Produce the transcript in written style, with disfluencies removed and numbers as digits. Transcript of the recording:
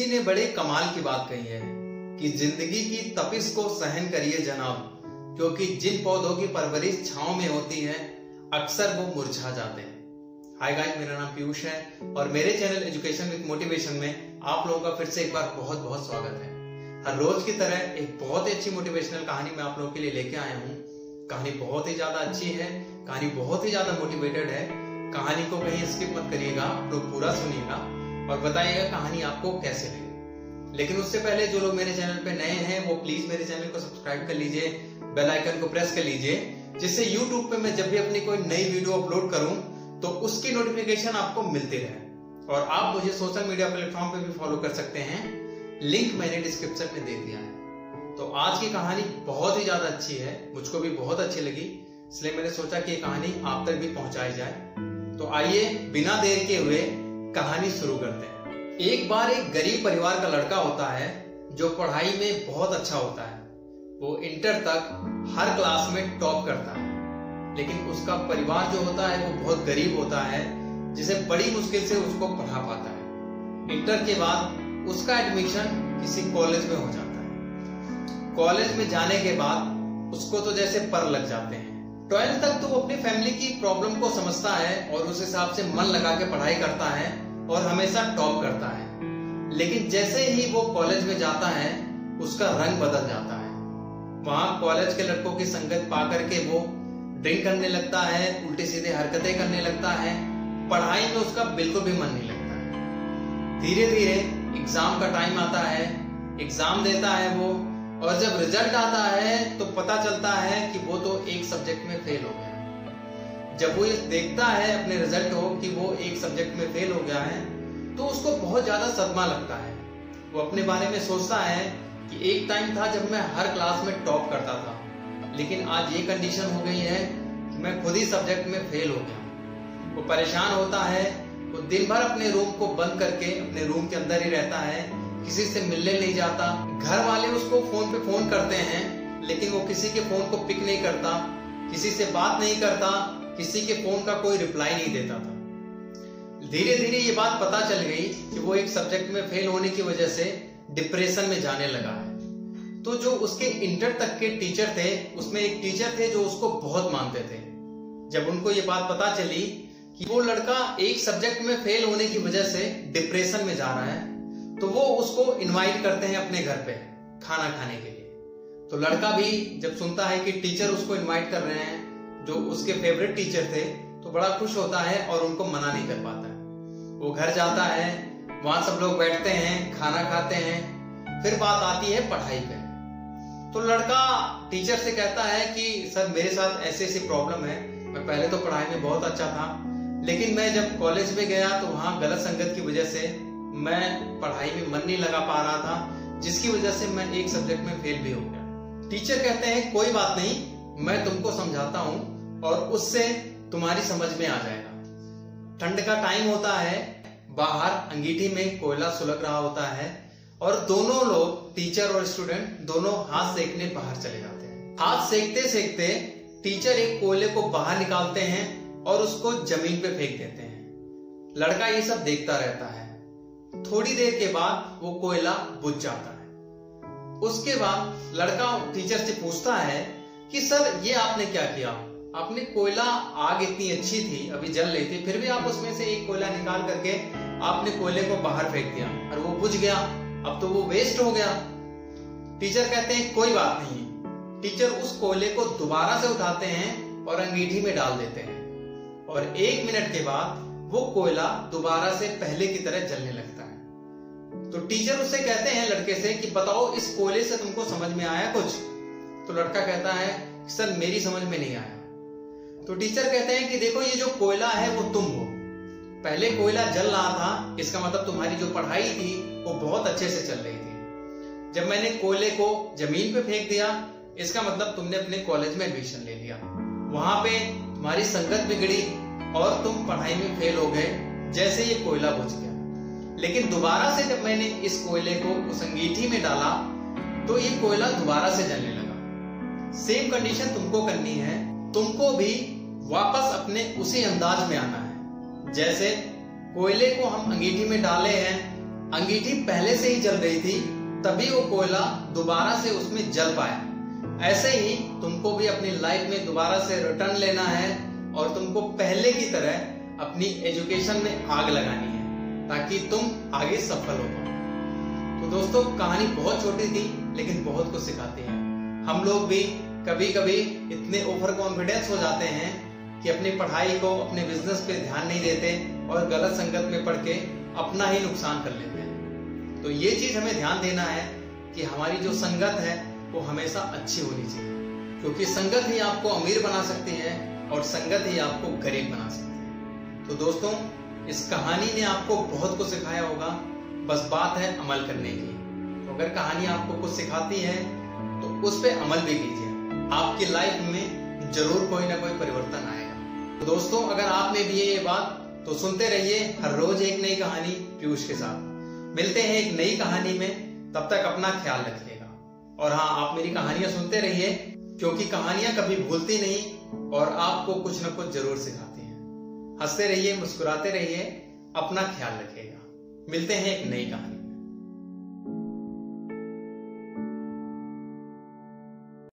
किसी ने बड़े कमाल की बात कही है कि जिंदगी की तपिश को सहन करिए जनाब, क्योंकि जिन पौधों की परवरिश छांव में होती है अक्सर वो मुरझा जाते हैं। हाय गाइस, मेरा नाम पीयूष है और मेरे चैनल एजुकेशन विद मोटिवेशन में आप लोगों का फिर से एक बार बहुत बहुत स्वागत है। हर रोज की तरह एक बहुत ही अच्छी मोटिवेशनल कहानी मैं आप लोगों के लिए लेके आया हूँ। कहानी बहुत ही ज्यादा अच्छी है, कहानी बहुत ही ज्यादा मोटिवेटेड है। कहानी को कहीं स्किप मत करिएगा, आप लोग पूरा सुनिएगा और बताइएगा कहानी आपको कैसे लगी। लेकिन उससे पहले जो लोग मेरे चैनल पे नए हैं वो प्लीज मेरे चैनल को सब्सक्राइब कर लीजिए, बेल आइकन को प्रेस कर लीजिए, जिससे यूट्यूब पे मैं जब भी अपनी कोई नई वीडियो अपलोड करूं तो उसकी नोटिफिकेशन आपको मिलती रहे। और आप मुझे सोशल मीडिया प्लेटफॉर्म पे भी फॉलो कर सकते हैं, लिंक मैंने डिस्क्रिप्शन में दे दिया है। तो आज की कहानी बहुत ही ज्यादा अच्छी है, मुझको भी बहुत अच्छी लगी, इसलिए मैंने सोचा कि ये कहानी आप तक भी पहुंचाई जाए। तो आइए बिना देर के हुए कहानी शुरू करते हैं। एक बार एक गरीब परिवार का लड़का होता है जो पढ़ाई में बहुत अच्छा होता है। वो इंटर तक हर क्लास में टॉप करता है, लेकिन उसका परिवार जो होता है वो बहुत गरीब होता है, जिसे बड़ी मुश्किल से उसको पढ़ा पाता है। इंटर के बाद उसका एडमिशन किसी कॉलेज में हो जाता है। कॉलेज में जाने के बाद उसको तो जैसे पर लग जाते हैं। 12th तक तो वो अपनी फैमिली की प्रॉब्लम को समझता है और उस हिसाब से मन लगा के पढ़ाई करता है और हमेशा टॉप करता है। लेकिन जैसे ही वो कॉलेज में जाता है उसका रंग बदल जाता है। वहां कॉलेज के लड़कों की संगत पा करके वो ड्रिंक करने लगता है, उल्टी सीधे हरकतें करने लगता है, पढ़ाई में उसका बिल्कुल भी मन नहीं लगता है। धीरे धीरे एग्जाम का टाइम आता है, एग्जाम देता है वो, और जब रिजल्ट आता है तो पता चलता है कि वो तो एक सब्जेक्ट में फेल हो गया। जब वो ये देखता है अपने रिजल्ट को कि वो एक सब्जेक्ट में फेल हो गया है तो उसको बहुत ज्यादा सदमा लगता है। वो अपने बारे में सोचता है कि एक टाइम था जब मैं हर क्लास में टॉप करता था, लेकिन आज ये कंडीशन हो गई है कि मैं खुद ही सब्जेक्ट में फेल हो गया। वो परेशान होता है, वो दिन भर अपने रूम को बंद करके अपने रूम के अंदर ही रहता है, किसी से मिलने नहीं जाता। घर वाले उसको फोन पे फोन करते हैं लेकिन वो किसी के फोन को पिक नहीं करता, किसी से बात नहीं करता, किसी के फोन का कोई रिप्लाई नहीं देता था। धीरे धीरे ये बात पता चल गई कि वो एक सब्जेक्ट में फेल होने की वजह से डिप्रेशन में जाने लगा है। तो जो उसके इंटर तक के टीचर थे उसमें एक टीचर थे जो उसको बहुत मानते थे। जब उनको ये बात पता चली कि वो लड़का एक सब्जेक्ट में फेल होने की वजह से डिप्रेशन में जा रहा है तो वो उसको इनवाइट करते हैं अपने घर पे खाना खाने के लिए। तो लड़का भी जब सुनता है कि टीचर उसको इनवाइट कर रहे हैं जो उसके फेवरेट टीचर थे तो बड़ा खुश होता है और उनको मना नहीं कर पाता है। वो घर जाता है, वहां सब लोग बैठते हैं, खाना खाते हैं, फिर बात आती है पढ़ाई पे। तो लड़का टीचर से कहता है कि सर मेरे साथ ऐसी ऐसी प्रॉब्लम है, मैं पहले तो पढ़ाई में बहुत अच्छा था लेकिन मैं जब कॉलेज में गया तो वहां गलत संगत की वजह से मैं पढ़ाई में मन नहीं लगा पा रहा था, जिसकी वजह से मैं एक सब्जेक्ट में फेल भी हो गया। टीचर कहते हैं कोई बात नहीं, मैं तुमको समझाता हूं और उससे तुम्हारी समझ में आ जाएगा। ठंड का टाइम होता है, बाहर अंगीठी में कोयला सुलग रहा होता है और दोनों लोग टीचर और स्टूडेंट दोनों हाथ सेकने बाहर चले जाते हैं। हाथ सेकते सेकते टीचर एक कोयले को बाहर निकालते हैं और उसको जमीन पे फेंक देते हैं। लड़का ये सब देखता रहता है। थोड़ी देर के बाद वो कोयला बुझ जाता है। उसके बाद लड़का टीचर से पूछता है कि सर ये आपने क्या किया, आपने कोयला, आग इतनी अच्छी थी, अभी जल रही थी, फिर भी आप उसमें से एक कोयला निकाल करके आपने कोयले को बाहर फेंक दिया और वो बुझ गया, अब तो वो वेस्ट हो गया। टीचर कहते हैं कोई बात नहीं। टीचर उस कोयले को दोबारा से उठाते हैं और अंगीठी में डाल देते हैं और 1 मिनट के बाद वो कोयला दोबारा से पहले की तरह जलने लगता है। तो टीचर उससे कहते हैं लड़के से कि बताओ इस कोयले से तुमको समझ में आया कुछ? तो लड़का कहता है सर मेरी समझ में नहीं आया। तो टीचर कहते हैं कि देखो ये जो कोयला है वो तुम हो। पहले कोयला जल रहा था, इसका मतलब तुम्हारी जो पढ़ाई थी वो बहुत अच्छे से चल रही थी। जब मैंने कोयले को जमीन पे फेंक दिया, इसका मतलब तुमने अपने कॉलेज में एडमिशन ले लिया, वहां पे तुम्हारी संगत बिगड़ी और तुम पढ़ाई में फेल हो गए, जैसे ये कोयला बुझ गया। लेकिन दोबारा से जब मैंने इस कोयले को उस अंगीठी में डाला तो ये कोयला दोबारा से जलने लगा। सेम कंडीशन तुमको करनी है, तुमको भी वापस अपने उसी अंदाज में आना है। जैसे कोयले को हम अंगीठी में डाले हैं अंगीठी पहले से ही जल गई थी, तभी वो कोयला दोबारा से उसमें जल पाया। ऐसे ही तुमको भी अपनी लाइफ में दोबारा से रिटर्न लेना है और तुमको पहले की तरह अपनी एजुकेशन में आग लगानी है ताकि तुम आगे सफल हो पाओ। तो दोस्तों, कहानी बहुत छोटी थी लेकिन बहुत कुछ सिखाती है। हम लोग भी कभी कभी इतने ओवर कॉन्फिडेंस हो जाते हैं कि अपनी पढ़ाई को, अपने बिजनेस पे ध्यान नहीं देते और गलत संगत में पड़ के अपना ही नुकसान कर लेते हैं। तो ये चीज हमें ध्यान देना है कि हमारी जो संगत है वो हमेशा अच्छी होनी चाहिए, क्योंकि संगत ही आपको अमीर बना सकती है और संगत ही आपको गरीब बना सकती है। तो दोस्तों, इस कहानी ने आपको बहुत कुछ सिखाया होगा, बस बात है अमल करने की। तो अगर कहानी आपको कुछ सिखाती है तो उस पर अमल भी कीजिए, आपकी लाइफ में जरूर कोई ना कोई परिवर्तन आएगा। तो दोस्तों, अगर आप में भी है ये बात तो सुनते रहिए हर रोज एक नई कहानी पीयूष के साथ। मिलते हैं एक नई कहानी में, तब तक अपना ख्याल रखिएगा। और हाँ, आप मेरी कहानियां सुनते रहिए, क्योंकि कहानियां कभी भूलती नहीं और आपको कुछ ना कुछ जरूर सिखाती हैं। हंसते रहिए, मुस्कुराते रहिए, अपना ख्याल रखिएगा। मिलते हैं एक नई कहानी।